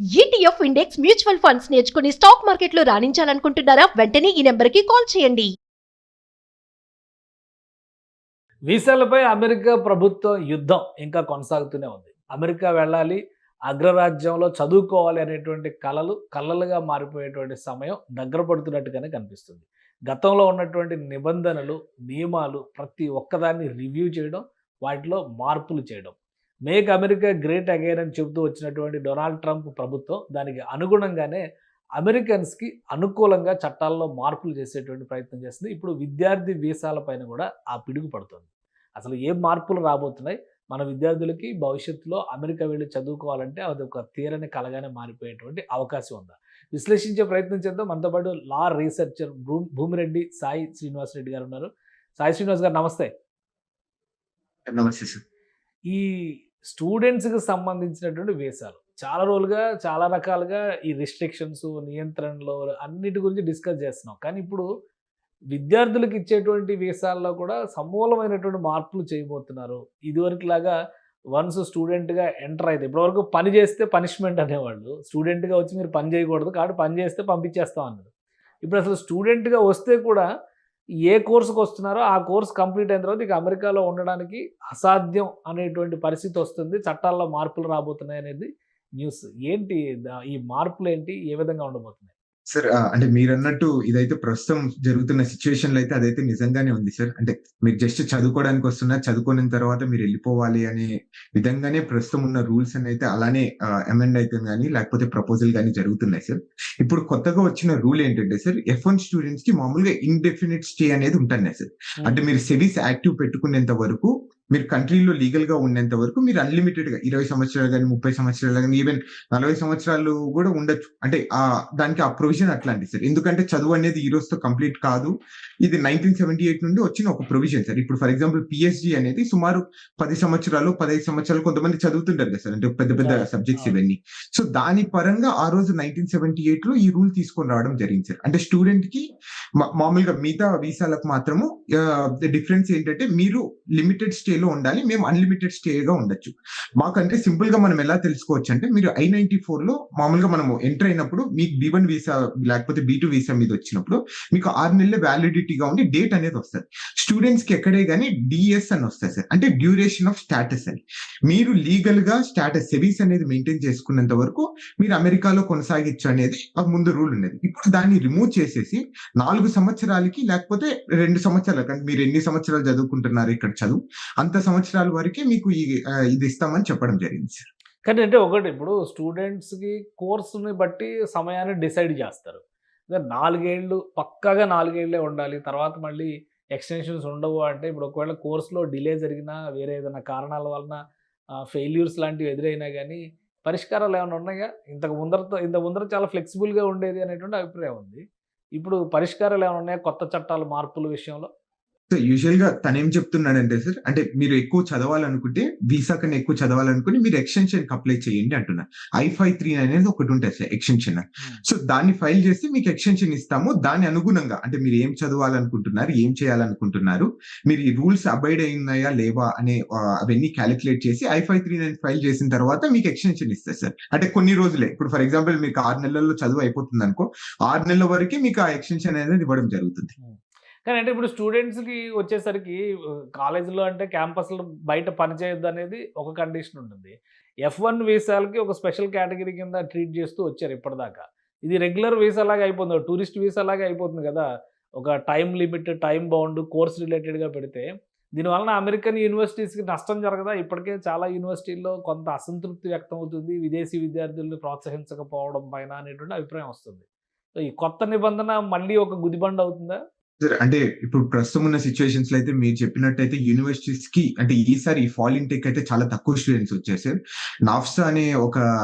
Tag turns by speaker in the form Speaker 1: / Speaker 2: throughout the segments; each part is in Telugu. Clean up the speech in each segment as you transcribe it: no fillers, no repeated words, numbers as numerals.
Speaker 1: ఈటీఎఫ్ ఇండెక్స్ మ్యూచువల్ ఫండ్స్ నేర్చుకుని స్టాక్ మార్కెట్లో రాణించాలనుకుంటున్నారా? వెంటనే ఈ నెంబర్కి కాల్ చేయండి.
Speaker 2: వీసాలపై అమెరికా ప్రభుత్వ యుద్ధం ఇంకా కొనసాగుతూనే ఉంది. అమెరికా వెళ్ళాలి, అగ్రరాజ్యంలో చదువుకోవాలి అనేటువంటి కలలుగా మారిపోయేటువంటి సమయం దగ్గర పడుతున్నట్టుగానే కనిపిస్తుంది. గతంలో ఉన్నటువంటి నిబంధనలు, నియమాలు ప్రతి ఒక్కదాన్ని రివ్యూ చేయడం, వాటిలో మార్పులు చేయడం. మేక్ అమెరికా గ్రేట్ అగైన్ అని చెబుతూ వచ్చినటువంటి డొనాల్డ్ ట్రంప్ ప్రభుత్వం దానికి అనుగుణంగానే అమెరికన్స్కి అనుకూలంగా చట్టాల్లో మార్పులు చేసేటువంటి ప్రయత్నం చేస్తుంది. ఇప్పుడు విద్యార్థి వీసాల పైన కూడా ఆ పిడుగు పడుతుంది. అసలు ఏం మార్పులు రాబోతున్నాయి? మన విద్యార్థులకి భవిష్యత్తులో అమెరికా వెళ్ళి చదువుకోవాలంటే అది ఒక తీరని కలగానే మారిపోయేటువంటి అవకాశం ఉందా? విశ్లేషించే ప్రయత్నం చేద్దాం. మనతో పాటు లా రీసెర్చర్ భూమిరెడ్డి సాయి శ్రీనివాస్ రెడ్డి గారు ఉన్నారు. సాయి శ్రీనివాస్ గారు నమస్తే.
Speaker 3: నమస్తే సార్.
Speaker 2: ఈ స్టూడెంట్స్కి సంబంధించినటువంటి వీసాలు చాలా రోజులుగా చాలా రకాలుగా ఈ రిస్ట్రిక్షన్స్, నియంత్రణలు అన్నిటి గురించి డిస్కస్ చేస్తున్నాం. కానీ ఇప్పుడు విద్యార్థులకు ఇచ్చేటువంటి వీసాల్లో కూడా సమూలమైనటువంటి మార్పులు చేయబోతున్నారు. ఇదివరకులాగా వన్స్ స్టూడెంట్గా ఎంటర్ అయితే ఇప్పటివరకు పని చేస్తే పనిష్మెంట్ అనేవాళ్ళు. స్టూడెంట్గా వచ్చి మీరు పని చేయకూడదు కాబట్టి పని చేస్తే పంపించేస్తాం అన్నారు. ఇప్పుడు అసలు స్టూడెంట్గా వస్తే కూడా ఏ కోర్సుకు వస్తున్నారో ఆ కోర్స్ కంప్లీట్ అయిన తర్వాత ఇక అమెరికాలో ఉండడానికి అసాధ్యం అనేటువంటి పరిస్థితి వస్తుంది. చట్టాల్లో మార్పులు రాబోతున్నాయి అనేది న్యూస్. ఏంటి ఈ మార్పులు ఏంటి? ఏ విధంగా ఉండబోతున్నాయి?
Speaker 3: సార్ అంటే మీరన్నట్టు ఇదైతే ప్రస్తుతం జరుగుతున్న సిచ్యువేషన్‌లో అయితే అదైతే నిజంగానే ఉంది సార్. అంటే మీరు జస్ట్ చదువుకోవడానికి వస్తున్నారు. చదువుకున్న తర్వాత మీరు వెళ్ళిపోవాలి అనే విధంగానే ప్రస్తుతం ఉన్న రూల్స్ అయితే అలానే అమెండ్ అయితుంది గానీ, లేకపోతే ప్రపోజల్ గానీ జరుగుతున్నాయి సార్. ఇప్పుడు కొత్తగా వచ్చిన రూల్ ఏంటంటే సార్, F1 స్టూడెంట్స్‌కి మామూలుగా ఇండెఫినిట్ స్టే అనేది ఉంటున్నాయి సార్. అంటే మీరు సెవిస్ యాక్టివ్ పెట్టుకునేంత వరకు, మీరు కంట్రీలో లీగల్ గా ఉన్నంత వరకు మీరు అన్లిమిటెడ్ గా 20 సంవత్సరాలు కానీ, 30 సంవత్సరాలు కానీ, ఈవెన్ 40 సంవత్సరాలు కూడా ఉండొచ్చు. అంటే దానికి ఆ ప్రొవిజన్ అట్లాంటి సార్. ఎందుకంటే చదువు అనేది ఈ రోజుతో కంప్లీట్ కాదు. ఇది 1978 నుండి వచ్చిన ఒక ప్రొవిజన్ సార్. ఇప్పుడు ఫర్ ఎగ్జాంపుల్ PSG అనేది సుమారు 10 సంవత్సరాలు, 15 సంవత్సరాలు కొంతమంది చదువుతుంటారు కదా సార్. అంటే పెద్ద పెద్ద సబ్జెక్ట్స్ ఇవన్నీ. సో దాని పరంగా ఆ రోజు 1978 లో ఈ రూల్ తీసుకొని రావడం జరిగింది సార్. అంటే స్టూడెంట్ కి మామూలుగా మిగతా వీసాలకు మాత్రము డిఫరెన్స్ ఏంటంటే, మీరు లిమిటెడ్ స్టే లో ఉండాలి, మేము అన్లిమిటెడ్ స్టే గా ఉండొచ్చు. మాకంటే సింపుల్ గా మనం ఎలా తెలుసుకోవచ్చు అంటే, మీరు I-94 లో మామూలుగా మనము ఎంటర్ అయినప్పుడు మీకు B1 వీసా లేకపోతే B2 వీసా మీద వచ్చినప్పుడు మీకు 6 నెలల వ్యాలిడిటీగా ఉండి డేట్ అనేది వస్తుంది. స్టూడెంట్స్ కి ఎక్కడే గానీ DS అని వస్తుంది సార్. అంటే డ్యూరేషన్ ఆఫ్ స్టాటస్ అని. మీరు లీగల్ గా స్టాటస్ సెవీస్ అనేది మెయింటైన్ చేసుకున్నంత వరకు మీరు అమెరికాలో కొనసాగించు అనేది ముందు రూల్ ఉన్నది. ఇప్పుడు దాన్ని రిమూవ్ చేసేసి 4 సంవత్సరాలకి లేకపోతే 2 సంవత్సరాలకి, అంటే మీరు ఎన్ని సంవత్సరాలు చదువుకుంటున్నారు ఇక్కడ చదువు, అంత సంవత్సరాల వరకే మీకు ఇది ఇస్తామని చెప్పడం జరిగింది సార్.
Speaker 2: కానీ అంటే ఒకటి, ఇప్పుడు స్టూడెంట్స్కి కోర్సుని బట్టి సమయాన్ని డిసైడ్ చేస్తారు. 4 ఏళ్ళు పక్కాగా 4 ఏళ్ళే ఉండాలి, తర్వాత మళ్ళీ ఎక్స్టెన్షన్స్ ఉండవు అంటే, ఇప్పుడు ఒకవేళ కోర్సులో డిలే జరిగినా, వేరే ఏదైనా కారణాల వలన ఫెయిల్యూర్స్ లాంటివి ఎదురైనా కానీ పరిష్కారాలు ఏమైనా ఉన్నాయా? ఇంత ముందర చాలా ఫ్లెక్సిబుల్గా ఉండేది అనేటువంటి అభిప్రాయం ఉంది. ఇప్పుడు పరిష్కారాలు ఏమైనా ఉన్నాయా కొత్త చట్టాల మార్పుల విషయంలో?
Speaker 3: సో యూజువల్ గా తనేం చెప్తున్నాడంటే సార్, అంటే మీరు ఎక్కువ చదవాలనుకుంటే, వీసా కన్నా ఎక్కువ చదవాలనుకుని మీరు ఎక్స్టెన్షన్ అప్లై చేయండి అంటున్నారు. I-539 అనేది ఒకటి ఉంటుంది సార్, ఎక్స్టెన్షన్. సో దాన్ని ఫైల్ చేసి మీకు ఎక్స్టెన్షన్ ఇస్తాము. దాని అనుగుణంగా అంటే మీరు ఏం చదవాలనుకుంటున్నారు, ఏం చేయాలనుకుంటున్నారు, మీరు ఈ రూల్స్ అబైడ్ అయినాయా లేవా అనే అవన్నీ క్యాలిక్యులేట్ చేసి I-539 ఫైల్ చేసిన తర్వాత మీకు ఎక్స్టెన్షన్ ఇస్తారు సార్. అంటే కొన్ని రోజులే, ఇప్పుడు ఫర్ ఎగ్జాంపుల్ మీకు 6 నెలల్లో చదువు అయిపోతుంది అనుకో, 6 నెలల వరకే మీకు ఆ ఎక్స్టెన్షన్ అనేది ఇవ్వడం జరుగుతుంది.
Speaker 2: కానీ అంటే ఇప్పుడు స్టూడెంట్స్కి వచ్చేసరికి కాలేజీలో అంటే క్యాంపస్లో బయట పనిచేయొద్దు అనేది ఒక కండిషన్ ఉంటుంది. F1 వీసాలకి ఒక స్పెషల్ కేటగిరీ కింద ట్రీట్ చేస్తూ వచ్చారు ఇప్పటిదాకా. ఇది రెగ్యులర్ వీసా లాగా అయిపోతుంది, టూరిస్ట్ వీసా లాగా అయిపోతుంది కదా. ఒక time limit, time bound, course రిలేటెడ్గా పెడితే దీనివలన అమెరికన్ యూనివర్సిటీస్కి నష్టం జరగదా? ఇప్పటికే చాలా యూనివర్సిటీల్లో కొంత అసంతృప్తి వ్యక్తం అవుతుంది విదేశీ విద్యార్థుల్ని ప్రోత్సహించకపోవడం పైన అనేటువంటి అభిప్రాయం వస్తుంది. సో ఈ కొత్త నిబంధన మళ్ళీ ఒక గుదిబండ అవుతుందా?
Speaker 3: సార్ అంటే ఇప్పుడు ప్రస్తుతం ఉన్న సిచ్యువేషన్స్ లో అయితే మీరు చెప్పినట్టయితే యూనివర్సిటీస్ కి అంటే ఈసారి ఈ ఫాల్ ఇంటేక్ అయితే చాలా తక్కువ స్టూడెంట్స్ వచ్చారు సార్. నాఫ్సా అనే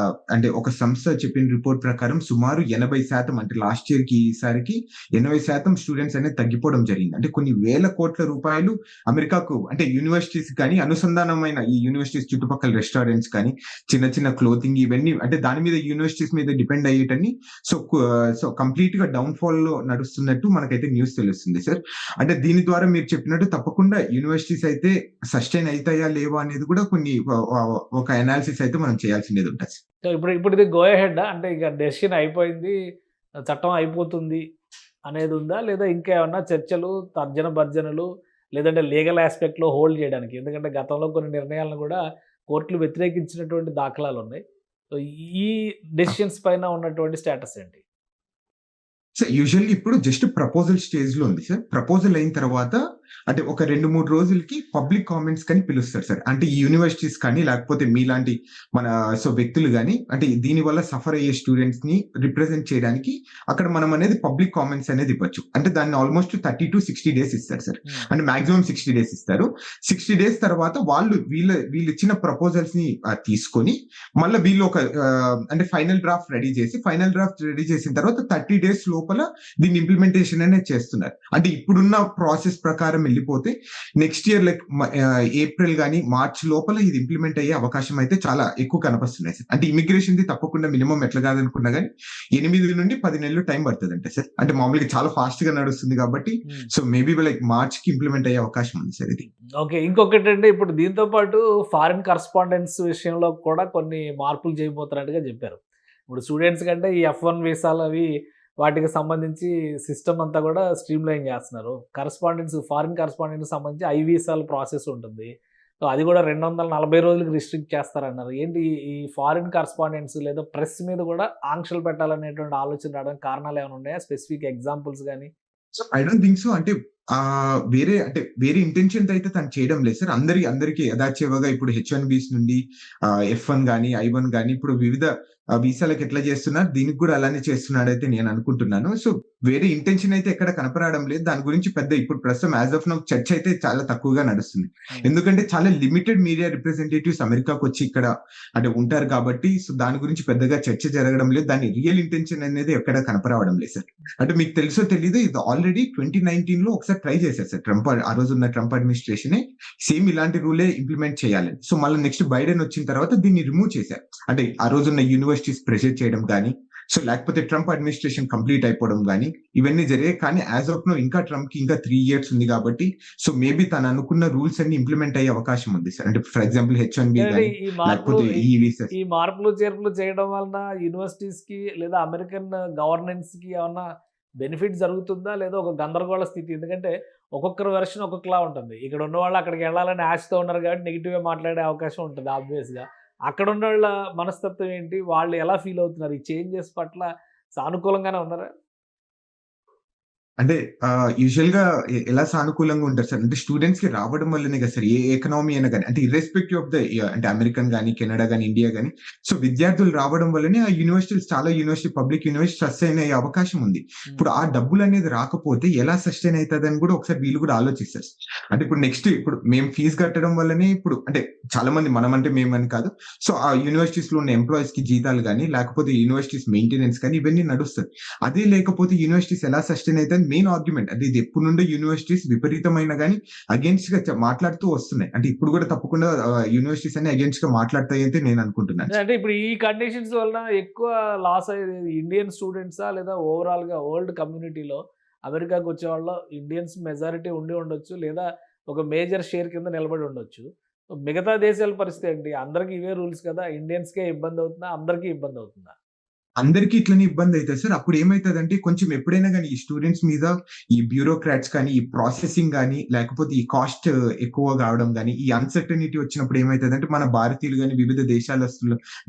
Speaker 3: ఒక సంస్థ చెప్పిన రిపోర్ట్ ప్రకారం సుమారు 80%, అంటే లాస్ట్ ఇయర్ కి ఈసారికి 80% స్టూడెంట్స్ అనేది తగ్గిపోవడం జరిగింది. అంటే కొన్ని వేల కోట్ల రూపాయలు అమెరికాకు, అంటే యూనివర్సిటీస్ కానీ అనుసంధానమైన ఈ యూనివర్సిటీస్ చుట్టుపక్కల రెస్టారెంట్స్ కానీ, చిన్న చిన్న క్లోతింగ్, ఇవన్నీ అంటే దాని మీద యూనివర్సిటీస్ మీద డిపెండ్ అయ్యేటని సో కంప్లీట్ గా డౌన్ ఫాల్ లో నడుస్తున్నట్టు మనకైతే న్యూస్ తెలుస్తుంది సార్. అంటే దీని ద్వారా మీరు చెప్పినట్టు తప్పకుండా యూనివర్సిటీస్ అయితే సస్టైన్ అవుతాయా లేవా అనేది కూడా కొన్ని ఒక అనాలిసిస్ అయితే మనం చేయాల్సింది ఉంటుంది.
Speaker 2: సో ఇప్పుడు ఇది గో అహెడ్ అంటే ఇక డెసిషన్ అయిపోయింది, చట్టం అయిపోతుంది అనేది ఉందా? లేదా ఇంకా ఏమన్నా చర్చలు, తర్జన భర్జనలు లేదంటే లీగల్ ఆస్పెక్ట్‌లో హోల్డ్ చేయడానికి? ఎందుకంటే గతంలో కొన్ని నిర్ణయాలను కూడా కోర్టులు వ్యతిరేకించినటువంటి దాఖలాలు ఉన్నాయి. సో ఈ డెసిషన్స్ పైన ఉన్నటువంటి స్టేటస్ ఏంటి?
Speaker 3: సార్ యూజువల్లీ ఇప్పుడు జస్ట్ ప్రపోజల్ స్టేజ్‌లో ఉంది సార్. ప్రపోజల్ అయిన తర్వాత అంటే ఒక 2, 3 రోజులకి పబ్లిక్ కామెంట్స్ కని పిలుస్తారు సార్. అంటే ఈ యూనివర్సిటీస్ కానీ లేకపోతే మీలాంటి మన వ్యక్తులు గాని అంటే దీని వల్ల సఫర్ అయ్యే స్టూడెంట్స్‌ని రిప్రజెంట్ చేయడానికి అక్కడ మనం అనేది పబ్లిక్ కామెంట్స్ అనేది ఇవ్వచ్చు. అంటే దాన్ని ఆల్మోస్ట్ 30-60 డేస్ ఇస్తారు సార్. అంటే మాక్సిమం 60 డేస్ ఇస్తారు. 60 డేస్ తర్వాత వీళ్ళు ఇచ్చిన ప్రపోజల్స్‌ని తీసుకొని మళ్ళా వీళ్ళు ఒక అంటే ఫైనల్ డ్రాఫ్ట్ రెడీ చేసిన తర్వాత 30 డేస్ లోపల దీన్ని ఇంప్లిమెంటేషన్ అనేది చేస్తున్నారు. అంటే ఇప్పుడున్న ప్రాసెస్ ప్రకారం వెళ్ళిపోతే నెక్స్ట్ ఇయర్ లైక్ ఏప్రిల్ గానీ మార్చ్ లోపల ఇది ఇంప్లిమెంట్ అయ్యే అవకాశం అయితే చాలా ఎక్కువ కనిపిస్తున్నాయి సార్. అంటే ఇమిగ్రేషన్ ది తప్పకుండా మినిమం ఎట్లా కాదనుకున్నా గానీ 8 నుండి 10 నెలలు టైం పడుతుందంటే సార్. అంటే మామూలుగా చాలా ఫాస్ట్ గా నడుస్తుంది కాబట్టి సో మేబీ లైక్ మార్చ్ కి ఇంప్లిమెంట్ అయ్యే అవకాశం ఉంది సార్ ఇది.
Speaker 2: ఓకే. ఇంకొకటి అంటే ఇప్పుడు దీంతో పాటు ఫారిన్ కరస్పాండెన్స్ విషయంలో కూడా కొన్ని మార్పులు చేయబోతున్నట్టుగా చెప్పారు. ఇప్పుడు స్టూడెంట్స్ కంటే ఈ F1 వీసాలు అవి వాటికి సంబంధించి సిస్టమ్ అంతా కూడా స్ట్రీమ్‌లైన్ చేస్తున్నారు. ఫారిన్ కరస్పాండెంట్‌కి సంబంధించి ఐ వీసాల ప్రాసెస్ ఉంటుంది. సో అది కూడా 240 రోజులకి రిస్ట్రిక్ట్ చేస్తారన్నారు. ఏంటి ఈ ఫారిన్ కరస్పాండెంట్స్ లేదా ప్రెస్ మీద కూడా ఆంక్షలు పెట్టాలనేటువంటి ఆలోచన రావడానికి కారణాలు ఏమైనా ఉన్నాయా? స్పెసిఫిక్ ఎగ్జాంపుల్స్ గాని?
Speaker 3: So I don't think so. అంటే వేరే ఇంటెన్షన్‌తో అయితే తను చేయడం లేదు సార్. అందరికి యథాచేవగా ఇప్పుడు H1బీస్ నుండి F1 గాని, I1 గాని ఇప్పుడు వివిధ వీసాలకు ఎట్లా చేస్తున్నారు దీనికి కూడా అలానే చేస్తున్నాడైతే నేను అనుకుంటున్నాను. సో వేరే ఇంటెన్షన్ అయితే ఎక్కడ కనపరావడం లేదు. దాని గురించి పెద్ద ఇప్పుడు ప్రస్తుతం యాజ్ ఆఫ్ నౌ చర్చ అయితే చాలా తక్కువగా నడుస్తుంది. ఎందుకంటే చాలా లిమిటెడ్ మీడియా రిప్రజెంటేటివ్స్ అమెరికాకు వచ్చి ఇక్కడ అంటే ఉంటారు కాబట్టి సో దాని గురించి పెద్దగా చర్చ జరగడం లేదు. దాని రియల్ ఇంటెన్షన్ అనేది ఎక్కడ కనపరావడం లేదు సార్. అంటే మీకు తెలుసో తెలీదో ఇది ఆల్రెడీ 2019లో ఒకసారి ట్రై చేశారు సార్. ఆ రోజున్న ట్రంప్ అడ్మినిస్ట్రేషనే సేమ్ ఇలాంటి రూలే ఇంప్లిమెంట్ చేయాలి. సో మళ్ళీ నెక్స్ట్ బైడెన్ వచ్చిన తర్వాత దీన్ని రిమూవ్ చేశారు. అంటే ఆ రోజున్న యూనివర్సిటీస్ ప్రెషర్ చేయడం కానీ సో లేకపోతే ట్రంప్ అడ్మినిస్ట్రేషన్ కంప్లీట్ అయిపోవడం కానీ ఇవన్నీ జరిగాయి. కానీ యాజ్ ఆఫ్ నో ఇంకా ట్రంప్ కి ఇంకా 3 years ఉంది కాబట్టి సో మేబీ తను అనుకున్న రూల్స్ అన్ని ఇంప్లిమెంట్ అయ్యే అవకాశం ఉంది సార్. అంటే ఫర్ ఎగ్జాంపుల్ H1B కానీ లేకపోతే
Speaker 2: ఈ మార్పులు చేర్పులు చేయడం వలన యూనివర్సిటీస్ కి లేదా అమెరికన్ గవర్నెన్స్ కి ఏమన్నా బెనిఫిట్ జరుగుతుందా లేదా ఒక గందరగోళ స్థితి? ఎందుకంటే ఒక్కొక్కరు వెర్షన్ ఒక్కొక్కలా ఉంటుంది. ఇక్కడ ఉన్న వాళ్ళు అక్కడికి వెళ్ళాలని ఆశతో ఉన్నారు కాబట్టి నెగిటివ్గా మాట్లాడే అవకాశం ఉంటుంది ఆబ్వియస్గా. అక్కడ ఉన్న వాళ్ళ మనస్తత్వం ఏంటి, వాళ్ళు ఎలా ఫీల్ అవుతున్నారు, ఈ చేంజెస్ పట్ల సానుకూలంగానే ఉన్నారా?
Speaker 3: అంటే యూజువల్ గా ఎలా సానుకూలంగా ఉంటారు సార్ అంటే స్టూడెంట్స్ కి రావడం వల్లనే కదా సార్ ఏ ఎకనామీ అయినా కానీ అంటే ఇర్రెస్పెక్టివ్ ఆఫ్ ద అంటే అమెరికన్ కానీ కెనడా కానీ ఇండియా కానీ సో విద్యార్థులు రావడం వల్లనే ఆ యూనివర్సిటీలు చాలా పబ్లిక్ యూనివర్సిటీ సస్టైన్ అయ్యే అవకాశం ఉంది. ఇప్పుడు ఆ డబ్బులు అనేది రాకపోతే ఎలా సస్టైన్ అవుతుంది అని కూడా ఒకసారి వీళ్ళు కూడా ఆలోచిస్తారు. అంటే ఇప్పుడు నెక్స్ట్ ఇప్పుడు మేము ఫీజు కట్టడం వల్లనే ఇప్పుడు అంటే చాలా మంది మనమంటే మేమని కాదు సో ఆ యూనివర్సిటీస్ లో ఉన్న ఎంప్లాయీస్ కి జీతాలు కానీ లేకపోతే యూనివర్సిటీస్ మెయింటెనెన్స్ కానీ ఇవన్నీ నడుస్తుంది. అదే లేకపోతే యూనివర్సిటీస్ ఎలా సస్టైన్ అవుతుంది మెయిన్ ఆర్గ్యుమెంట్. అది ఇది ఎప్పుడు నుండి యూనివర్సిటీస్ విపరీతమైన కానీ అగేన్స్ట్ గా మాట్లాడుతూ వస్తున్నాయి. అంటే ఇప్పుడు కూడా తప్పకుండా యూనివర్సిటీస్ అన్ని అగేన్స్ట్ గా మాట్లాడతాయి అయితే నేను అనుకుంటున్నాను.
Speaker 2: అంటే ఇప్పుడు ఈ కండిషన్స్ వలన ఎక్కువ లాస్ అయ్యేది ఇండియన్ స్టూడెంట్సా లేదా ఓవరాల్ గా వరల్డ్ కమ్యూనిటీలో అమెరికాకు వచ్చే వాళ్ళు ఇండియన్స్ మెజారిటీ ఉండి ఉండొచ్చు లేదా ఒక మేజర్ షేర్ కింద నిలబడి ఉండొచ్చు. మిగతా దేశాల పరిస్థితి ఏంటి? అందరికి ఇవే రూల్స్ కదా, ఇండియన్స్కే ఇబ్బంది అవుతుందా, అందరికీ ఇబ్బంది అవుతుందా?
Speaker 3: అందరికీ ఇట్లనే ఇబ్బంది అవుతుంది సార్. అప్పుడు ఏమైతుందంటే కొంచెం ఎప్పుడైనా కానీ ఈ స్టూడెంట్స్ మీద ఈ బ్యూరోక్రాట్స్ కానీ ఈ ప్రాసెసింగ్ కానీ లేకపోతే ఈ కాస్ట్ ఎక్కువ కావడం కానీ ఈ అన్సర్టనిటీ వచ్చినప్పుడు ఏమైతుందంటే మన భారతీయులు కానీ వివిధ దేశాల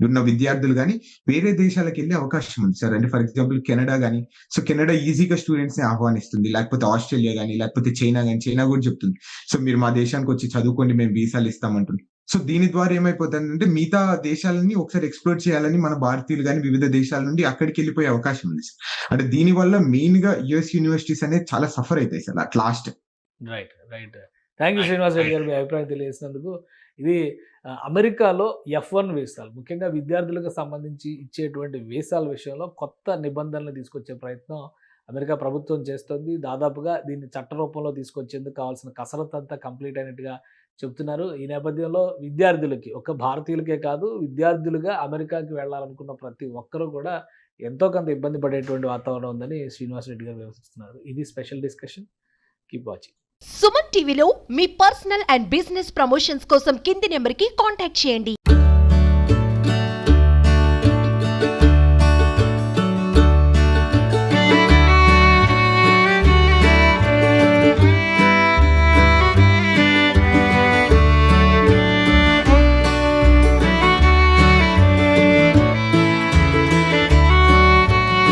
Speaker 3: ఉన్న విద్యార్థులు కానీ వేరే దేశాలకు వెళ్ళే అవకాశం ఉంది సార్. అంటే ఫర్ ఎగ్జాంపుల్ కెనడా కానీ సో కెనడా ఈజీగా స్టూడెంట్స్ ని ఆహ్వానిస్తుంది. లేకపోతే ఆస్ట్రేలియా కానీ లేకపోతే చైనా కానీ చైనా కూడా చెప్తుంది సో మీరు మా దేశానికి వచ్చి చదువుకోండి మేము వీసాలు ఇస్తామంటుంది. సో దీని ద్వారా ఏమైపోతుందంటే మిగతా దేశాలని ఒకసారి ఎక్స్ప్లోర్ చేయాలని మన భారతీయులు కానీ వివిధ దేశాల నుండి అక్కడికి వెళ్ళిపోయే అవకాశం ఉంది. అంటే దీని వల్ల మెయిన్ గా యుఎస్ యూనివర్సిటీస్ అనేది చాలా సఫర్ అవుతాయి sir at last.
Speaker 2: Right. Thank you Srinivas Reddy గారు మీ అభిప్రాయం తెలియజేసినందుకు. ఇది అమెరికాలో F1 వీసాలు ముఖ్యంగా విద్యార్థులకు సంబంధించి ఇచ్చేటువంటి వీసాల విషయంలో కొత్త నిబంధనలు తీసుకొచ్చే ప్రయత్నం అమెరికా ప్రభుత్వం చేస్తుంది. దాదాపుగా దీన్ని చట్ట రూపంలో తీసుకొచ్చేందుకు కావాల్సిన కసరత్తు అంతా కంప్లీట్ అయినట్టుగా చెప్తున్నారు. ఈ నేపథ్యంలో విద్యార్థులకి ఒక్క భారతీయులకే కాదు విద్యార్థులుగా అమెరికాకి వెళ్ళాలనుకున్న ప్రతి ఒక్కరూ కూడా ఎంతో కొంత ఇబ్బంది పడేటువంటి వాతావరణం ఉందని శ్రీనివాస్ రెడ్డి గారు వివరిస్తున్నారు. ఇది special discussion. Keep watching.
Speaker 1: Suman టీవీలో మీ పర్సనల్ అండ్ బిజినెస్ ప్రమోషన్స్ కోసం కింది నెంబర్కి కాంటాక్ట్ చేయండి.